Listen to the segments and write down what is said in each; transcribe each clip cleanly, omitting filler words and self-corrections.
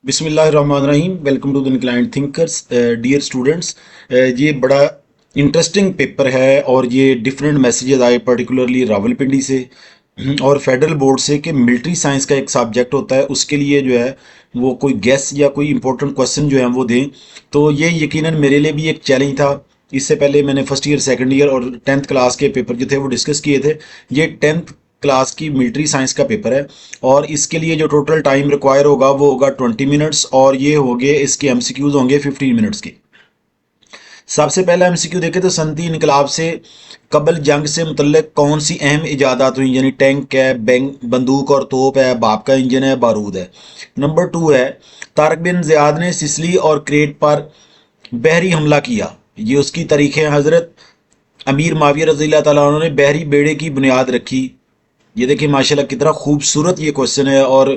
बिस्मिल्लाहिर्रहमानिर्रहीम। Welcome to the inclined thinkers. Dear students, ये बड़ा इंटरेस्टिंग पेपर है और ये डिफरेंट मैसेजेस आए पर्टिकुलरली रावलपिंडी से और फेडरल बोर्ड से कि मिलिट्री साइंस का एक सब्जेक्ट होता है, उसके लिए जो है वो कोई गेस या कोई इंपॉर्टेंट क्वेश्चन जो है वो दें। तो ये यकीनन मेरे लिए भी एक चैलेंज था। इससे पहले मैंने फर्स्ट ईयर, सेकंड ईयर और 10th क्लास के पेपर जो थे वो डिस्कस किए थे। ये 10th क्लास की मिलिट्री साइंस का पेपर है और इसके लिए जो टोटल टाइम रिक्वायर होगा वो होगा 20 मिनट्स और ये हो गए इसके एमसीक्यूज होंगे 15 मिनट्स के। सबसे पहला एमसीक्यू देखें तो सनती इनकलाब से कबल जंग से मुतल्लिक कौन सी अहम इजादात हुई, यानी टैंक है, बंदूक और तोप है, बाप का इंजन है, बारूद है। नंबर 2 है तारक बिन ज़ियाद ने सिसली और क्रेट पर बहरी हमला किया, ये उसकी तारीख है। हज़रत अमीर माविया रज़ी अल्लाह ताला अन्हु ने बहरी बेड़े की बुनियाद रखी। ये देखिए माशाल्लाह कितना खूबसूरत ये क्वेश्चन है। और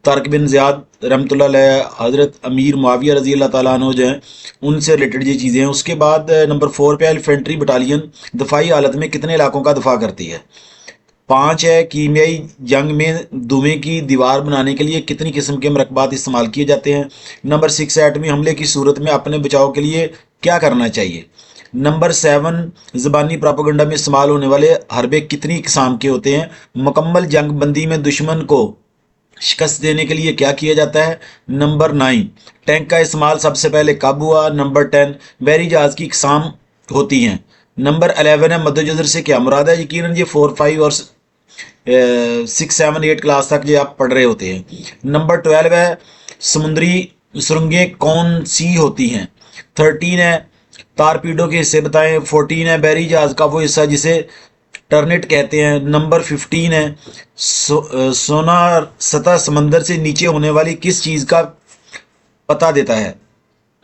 तारक बिन ज़ियाद रहमतुल्लाह अलैह, हज़रत अमीर मुआविया रज़ी अल्लाह ताला अन्हु जो हैं उनसे रिलेटेड ये चीज़ें हैं। उसके बाद नंबर 4 पे इन्फेंट्री बटालियन दफाई हालत में कितने इलाकों का दफा करती है। 5 है कीमियाई जंग में धुएं की दीवार बनाने के लिए कितनी किस्म के मरकबात इस्तेमाल किए जाते हैं। नंबर 6 है एटमी हमले की सूरत में अपने बचाव के लिए क्या करना चाहिए। नंबर 7 ज़बानी प्रोपेगेंडा में इस्तेमाल होने वाले हरबे कितनी किस्म के होते हैं। मुकम्मल जंग बंदी में दुश्मन को शिकस्त देने के लिए क्या किया जाता है। नंबर 9 टैंक का इस्तेमाल सबसे पहले कब हुआ। नंबर 10 बहरी जहाज की इकसाम होती हैं। नंबर 11 है मद्देजज़र से क्या मुराद है। यकीनन ये 4, 5 और 6, 7, 8 क्लास तक ये आप पढ़ रहे होते हैं। नंबर 12 है समुद्री सुरंगें कौन सी होती हैं। 13 है तारपीडो के हिस्से बताएं। 14 है बहरी जहाज का वो हिस्सा जिसे टर्नेट कहते हैं। नंबर 15 है सोनार सतह समंदर से नीचे होने वाली किस चीज़ का पता देता है।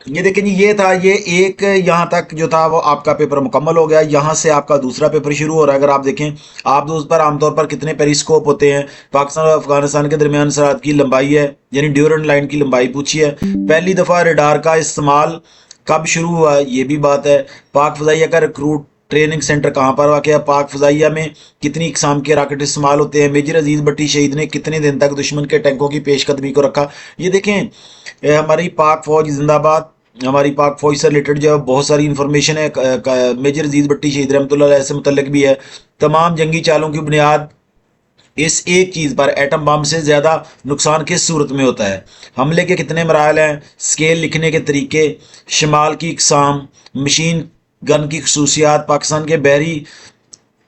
ये देखें जी, ये था ये एक यहाँ तक जो था वो आपका पेपर मुकम्मल हो गया। यहाँ से आपका दूसरा पेपर शुरू हो रहा है। अगर आप देखें आप दोस्त पर आमतौर पर कितने पेरिस्कोप होते हैं। पाकिस्तान और अफगानिस्तान के दरमियान सरहद की लंबाई है, यानी ड्यूरेंट लाइन की लंबाई पूछी है। पहली दफ़ा रडार का इस्तेमाल कब शुरू हुआ, ये भी बात है। पाक फजाइया का रिक्रूट ट्रेनिंग सेंटर कहाँ पर वाक़ है। पाक फजाइया में कितनी इकसाम के राकेट इस्तेमाल होते हैं। मेजर अजीज़ भट्टी शहीद ने कितने दिन तक दुश्मन के टैंकों की पेशकदमी को रखा। ये देखें हमारी पाक फौज जिंदाबाद। हमारी पाक फौज से रिलेटेड जो है बहुत सारी इंफॉर्मेशन है। मेजर अजीज भट्टी शहीद रहमतुल्लाह अलैह से मुतल्लिक भी है। तमाम जंगी चालों की बुनियाद इस एक चीज़ पर एटम बम से ज़्यादा नुकसान किस सूरत में होता है। हमले के कितने मराहल हैं। स्केल लिखने के तरीके, शमाल की इकसाम, मशीन गन की खसूसियात,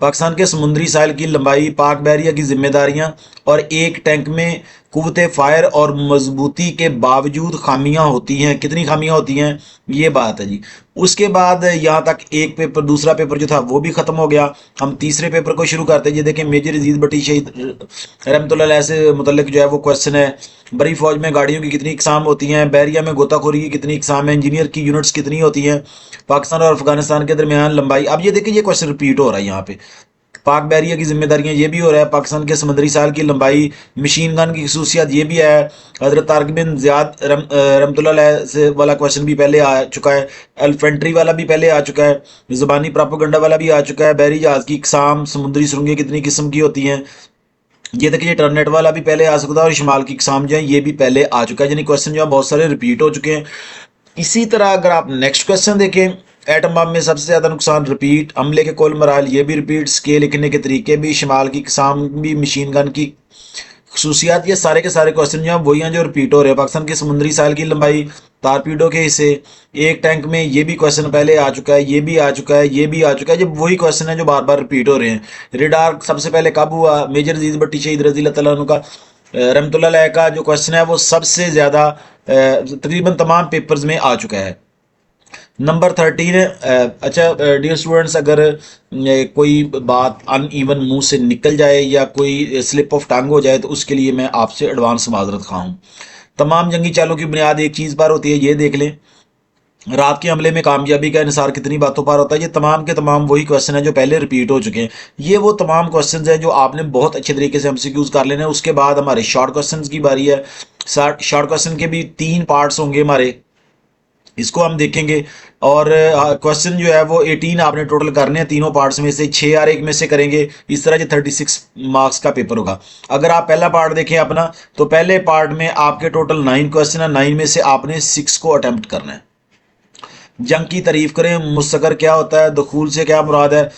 पाकिस्तान के समुद्री साहिल की लंबाई, पाक बहरिया की जिम्मेदारियां और एक टैंक में कुव्वत फायर और मजबूती के बावजूद खामियां होती हैं, कितनी खामियां होती हैं, ये बात है जी। उसके बाद यहाँ तक एक पेपर, दूसरा पेपर जो था वो भी ख़त्म हो गया। हम तीसरे पेपर को शुरू करते हैं। ये देखें मेजर अजीज भट्टी शहीद रहमतुल्लाह अलैह से मुतल्लिक जो है वो क्वेश्चन है। बड़ी फौज में गाड़ियों की कितनी इकसाम होती हैं। बहरिया में गोताखोरी की कितनी इकसाम है। इंजीनियर की यूनिट्स कितनी होती हैं। पाकिस्तान और अफगानिस्तान के दरमियान लंबाई। अब ये देखिए ये क्वेश्चन रिपीट हो रहा है यहाँ पे। पाक बहरिया की जिम्मेदारियां ये भी हो रहा है। पाकिस्तान के समुद्री साहिल की लंबाई, मशीन गन की खसूसियात ये भी है। हजरत तारक बिन ज़ियाद रहमतुल्लाह अलैह से वाला क्वेश्चन भी पहले आ चुका है। एलिफेंट्री वाला भी पहले आ चुका है। ज़बानी प्रोपेगेंडा वाला भी आ चुका है। बहरी जहाज की इकसाम, समुद्री सुरंगें कितनी किस्म की होती हैं, ये देखिए टर्नेट वाला भी पहले आ सकता है। और शमाल की इकसाम जो है ये भी पहले आ चुका है। यानी क्वेश्चन जो है बहुत सारे रिपीट हो चुके हैं। इसी तरह अगर आप नेक्स्ट क्वेश्चन देखें, एटम बम में सबसे ज़्यादा नुकसान रिपीट, हमले के कुल मराहल ये भी रिपीट, स्केल लिखने के तरीके भी, शमाल की इकसाम भी, मशीन गन की खसूसियात, ये सारे के सारे क्वेश्चन जो हैं वही हैं जो रिपीट हो रहे हैं। पाकिस्तान के समुद्री साहिल की लंबाई, तारपीडो के हिस्से, एक टैंक में, ये भी क्वेश्चन पहले आ चुका है, ये भी आ चुका है, ये भी आ चुका है। जब वही क्वेश्चन है जो बार बार रिपीट हो रहे हैं। रेडार सबसे पहले कब हुआ। मेजर अजीज भट्टी शहीद रज़ी अल्लाह तआला अन्हु का रहमतुल्लाह अलैह का जो क्वेश्चन है वो सबसे ज़्यादा तकरीबन तमाम पेपर्स में आ चुका है। नंबर 13 है अच्छा डियर स्टूडेंट्स, अगर कोई बात अनइवन मुंह से निकल जाए या कोई स्लिप ऑफ टंग हो जाए तो उसके लिए मैं आपसे एडवांस माजरत खा हूँ। तमाम जंगी चालों की बुनियाद एक चीज़ पर होती है, ये देख लें। रात के हमले में कामयाबी का इंसार कितनी बातों पर होता है। ये तमाम के तमाम वही क्वेश्चन है जो पहले रिपीट हो चुके हैं। ये वो तमाम क्वेश्चन हैं जो आपने बहुत अच्छे तरीके से एमसीक्यूज कर लेने हैं। उसके बाद हमारे शॉर्ट क्वेश्चन की बारी है। शॉर्ट क्वेश्चन के भी 3 पार्ट्स होंगे हमारे। इसको हम देखेंगे। और क्वेश्चन जो है वो 18 आपने टोटल करने हैं, तीनों पार्ट्स में से 6 और 1 में से करेंगे। इस तरह जो 36 मार्क्स का पेपर होगा। अगर आप पहला पार्ट देखें अपना, तो पहले पार्ट में आपके टोटल 9 क्वेश्चन है, 9 में से आपने 6 को अटेम्प्ट करना है। जंग की तारीफ करें, मुस्तकर क्या होता है, दुखूल से क्या मुराद है,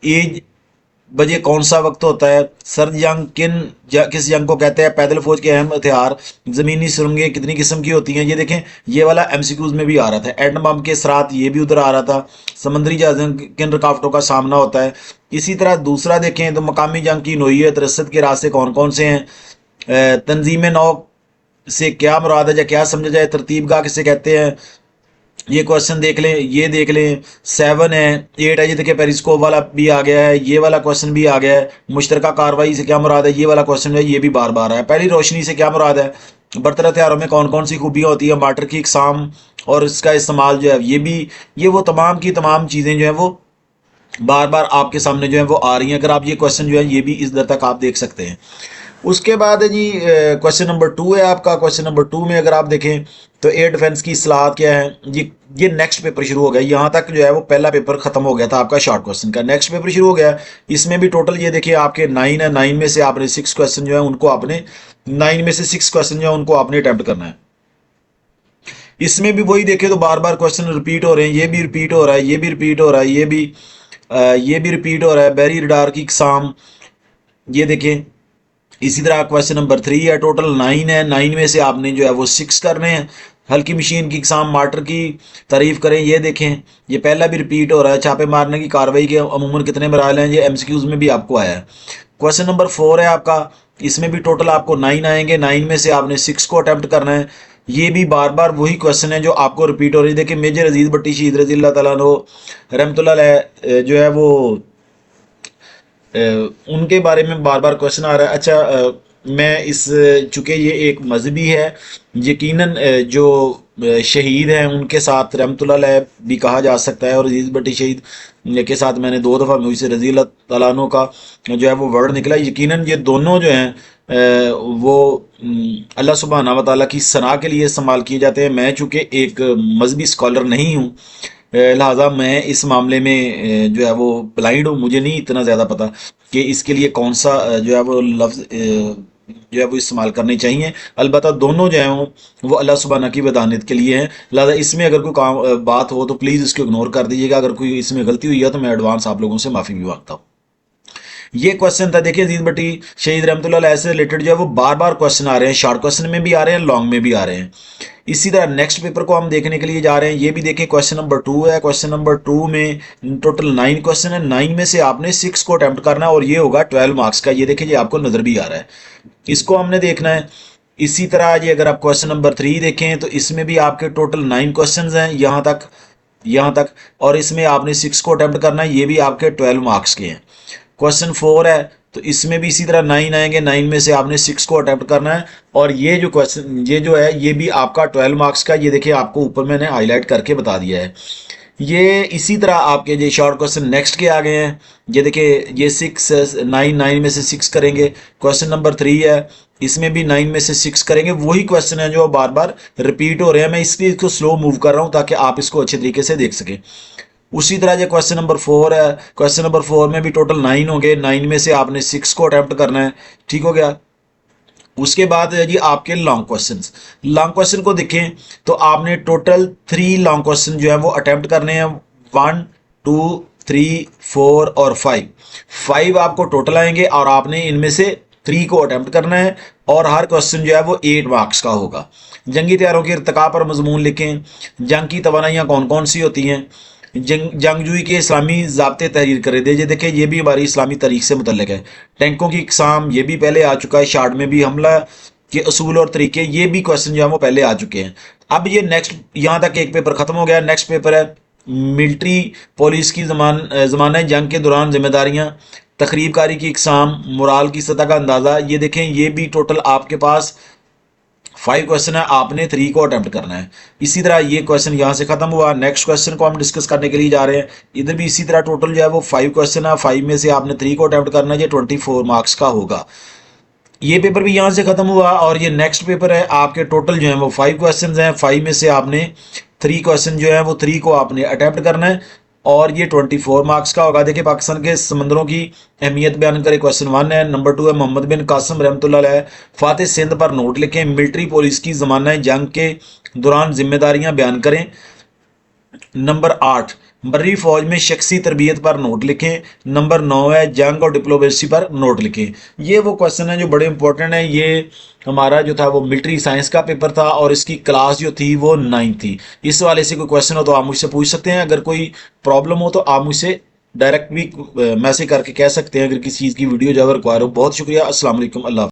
ईद बजे कौन सा वक्त होता है, सर्द जंग किस जंग को कहते हैं, पैदल फौज के अहम हथियार, ज़मीनी सुरंगें कितनी किस्म की होती हैं। ये देखें, ये वाला एमसीक्यूज में भी आ रहा था। एटम बम के असरात, ये भी उधर आ रहा था। समुद्री जहाज़ों किन रुकावटों का सामना होता है। इसी तरह दूसरा देखें तो मकामी जंग की नोयत, रसद के रास्ते कौन कौन से हैं, तंजीम नौ से क्या मुराद है या क्या समझा जाए, तरतीबगाह किसे कहते हैं, ये क्वेश्चन देख लें, ये देख लें। 7 है, 8 है, ये देखिए पेरिस्कोप वाला भी आ गया है, ये वाला क्वेश्चन भी आ गया है। मुश्तरका कार्रवाई से क्या मुराद है, ये वाला क्वेश्चन है, ये भी बार बार आया। पहली रोशनी से क्या मुराद है, बरतर हथियारों में कौन कौन सी खूबियाँ होती है, मार्टर की इकसाम और इसका इस्तेमाल जो है, ये भी, ये वो तमाम की तमाम चीज़ें जो हैं वो बार बार आपके सामने जो है वो आ रही हैं। अगर आप ये क्वेश्चन जो है ये भी इस दर तक आप देख सकते हैं। उसके बाद है जी क्वेश्चन नंबर 2 है आपका। क्वेश्चन नंबर 2 में अगर आप देखें तो एयर डिफेंस की इस्लाहत क्या है। ये नेक्स्ट पेपर शुरू हो गया। यहाँ तक जो है वो पहला पेपर खत्म हो गया था आपका शॉर्ट क्वेश्चन का, नेक्स्ट पेपर शुरू हो गया। इसमें भी टोटल ये देखिए आपके 9 है, 9 में से आपने 6 क्वेश्चन जो है उनको आपने 9 में से 6 क्वेश्चन जो है उनको आपने अटेम्प्ट करना है। इसमें भी वही देखे तो बार बार क्वेश्चन रिपीट हो रहे हैं, ये भी रिपीट हो रहा है, ये भी रिपीट हो रहा है, ये भी रिपीट हो रहा है। बैरी रडार की इकसाम, ये देखें। इसी तरह क्वेश्चन नंबर 3 है, टोटल 9 है, 9 में से आपने जो है वो 6 करने हैं। हल्की मशीन की इकसाम, मार्टर की तारीफ करें, ये देखें, ये पहला भी रिपीट हो रहा है। छापे मारने की कार्रवाई के अमूमन कितने मराहल हैं, ये एमसीक्यूज में भी आपको आया है। क्वेश्चन नंबर 4 है आपका, इसमें भी टोटल आपको 9 आएंगे, 9 में से आपने 6 को अटेम्प्ट करना है। ये भी बार बार वही क्वेश्चन है जो आपको रिपीट हो रही है। देखिए, मेजर अजीज भट्टी शहीद रज़ी अल्लाह तआला अन्हु रहमतुल्लाह अलैह जो है वो उनके बारे में बार बार क्वेश्चन आ रहा है। अच्छा, मैं इस चूँकि ये एक मजहबी है, यकीनन जो शहीद हैं उनके साथ रहमतुल्लाह अलैह भी कहा जा सकता है। और अजीज़ भट्टी शहीद के साथ मैंने 2 दफ़ा मुझसे रज़ी अल्लाह तआला अन्हु का जो है वो वर्ड निकला। यकीनन ये दोनों जो हैं वो अल्लाह सुब्हाना व तआला की सना के लिए इस्तेमाल किए जाते हैं। मैं चूँकि एक मजहबी स्कॉलर नहीं हूँ, लिहाजा मैं इस मामले में जो है वो ब्लाइंड हूँ। मुझे नहीं इतना ज़्यादा पता कि इसके लिए कौन सा जो है वो लफ्ज़ जो है वो इस्तेमाल करने चाहिए। अलबत्ता दोनों जो हैं वो अल्लाह सुब्हाना की वदानियत के लिए हैं। लिहाजा इसमें अगर कोई काम बात हो तो प्लीज़ इसको इग्नोर कर दीजिएगा। अगर कोई इसमें गलती हुई है तो मैं एडवांस आप लोगों से माफ़ी भी मांगता हूँ। ये क्वेश्चन था, देखिए अजीज भट्टी शहीद रहमतुल्लाह अलैह से रिलेटेड जो है वो बार बार क्वेश्चन आ रहे हैं, शॉर्ट क्वेश्चन में भी आ रहे हैं, लॉन्ग में भी आ रहे हैं। इसी तरह नेक्स्ट पेपर को हम देखने के लिए जा रहे हैं। ये भी देखें, क्वेश्चन नंबर 2 है। क्वेश्चन नंबर 2 में टोटल 9 क्वेश्चन है, 9 में से आपने 6 को अटेम्प्ट करना है और ये होगा 12 मार्क्स का। ये देखिए, ये आपको नजर भी आ रहा है, इसको हमने देखना है। इसी तरह ये अगर आप क्वेश्चन नंबर 3 देखें तो इसमें भी आपके टोटल 9 क्वेश्चन हैं यहाँ तक और इसमें आपने 6 को अटेम्प्ट करना है। ये भी आपके 12 मार्क्स के हैं। क्वेश्चन 4 है तो इसमें भी इसी तरह 9 आएंगे, 9 में से आपने 6 को अटेम्प्ट करना है। और ये जो क्वेश्चन ये जो है ये भी आपका 12 मार्क्स का। ये देखिए, आपको ऊपर मैंने हाईलाइट करके बता दिया है। ये इसी तरह आपके जो शॉर्ट क्वेश्चन नेक्स्ट के आ गए हैं। ये देखिए, ये 9 में से 6 करेंगे। क्वेश्चन नंबर 3 है, इसमें भी 9 में से 6 करेंगे। वही क्वेश्चन है जो बार बार रिपीट हो रहे हैं। मैं इसलिए इसको स्लो मूव कर रहा हूँ ताकि आप इसको अच्छे तरीके से देख सकें। उसी तरह जो क्वेश्चन नंबर 4 है, क्वेश्चन नंबर 4 में भी टोटल 9 होंगे, 9 में से आपने 6 को अटेम्प्ट करना है। ठीक हो गया। उसके बाद है जी आपके लॉन्ग क्वेश्चंस। लॉन्ग क्वेश्चन को देखें तो आपने टोटल 3 लॉन्ग क्वेश्चन जो है वो अटेम्प्ट करने हैं। 1, 2, 3, 4 और 5 आपको टोटल आएंगे और आपने इनमें से 3 को अटेम्प्ट करना है और हर क्वेश्चन जो है वो 8 मार्क्स का होगा। जंगी तैयारों के इर्तिका पर मजमून लिखें। जंग की तवानाइयाँ कौन कौन सी होती हैं। जंगजूई के इस्लामी ज़ाब्ते तहरीर करे दे। देखिए, ये भी हमारी इस्लामी तारीख से मुतल्लिक है। टैंकों की इकसाम, ये भी पहले आ चुका है। शार्ट में भी हमला के असूल और तरीके, ये भी क्वेश्चन जो है वो पहले आ चुके हैं। अब ये नेक्स्ट, यहाँ तक एक पेपर खत्म हो गया। नेक्स्ट पेपर है मिलिट्री पुलिस की ज़माना जंग के दौरान जिम्मेदारियाँ, तकरीबकारी की इकसाम, मोराल की सतह का अंदाज़ा। ये देखें, ये भी टोटल आपके पास 5 क्वेश्चन है, आपने 3 को अटेम्प्ट करना है। इसी तरह ये क्वेश्चन यहाँ से खत्म हुआ। नेक्स्ट क्वेश्चन को हम डिस्कस करने के लिए जा रहे हैं। इधर भी इसी तरह टोटल जो है वो 5 क्वेश्चन है, 5 में से आपने 3 को अटेम्प्ट करना है। ये 24 मार्क्स का होगा। ये पेपर भी यहाँ से खत्म हुआ और ये नेक्स्ट पेपर है। आपके टोटल जो है वो 5 क्वेश्चंस हैं। 5 में से आपने 3 क्वेश्चन जो है वो 3 को आपने अटेम्प्ट करना है और ये 24 मार्क्स का होगा। देखिए, पाकिस्तान के समंदरों की अहमियत बयान करें, क्वेश्चन 1 है। नंबर 2 है मोहम्मद बिन कासिम रहमतुल्लाह अलैह फातेह सिंध पर नोट लिखें। मिलिट्री पुलिस की जमाना जंग के दौरान जिम्मेदारियां बयान करें। नंबर 8 मर्री फौज में शख्सी तरबियत पर नोट लिखें। नंबर 9 है जंग और डिप्लोमेसी पर नोट लिखें। ये वो क्वेश्चन है जो बड़े इंपॉर्टेंट है। ये हमारा जो था वो मिलिट्री साइंस का पेपर था और इसकी क्लास जो थी वो 9 थी। इस वाले से कोई क्वेश्चन हो तो आप मुझसे पूछ सकते हैं। अगर कोई प्रॉब्लम हो तो आप मुझसे डायरेक्ट भी मैसेज करके कह सकते हैं अगर किसी चीज़ की वीडियो जो है रिक्वायर हो। बहुत शुक्रिया। अस्सलाम वालेकुम। अल्लाह।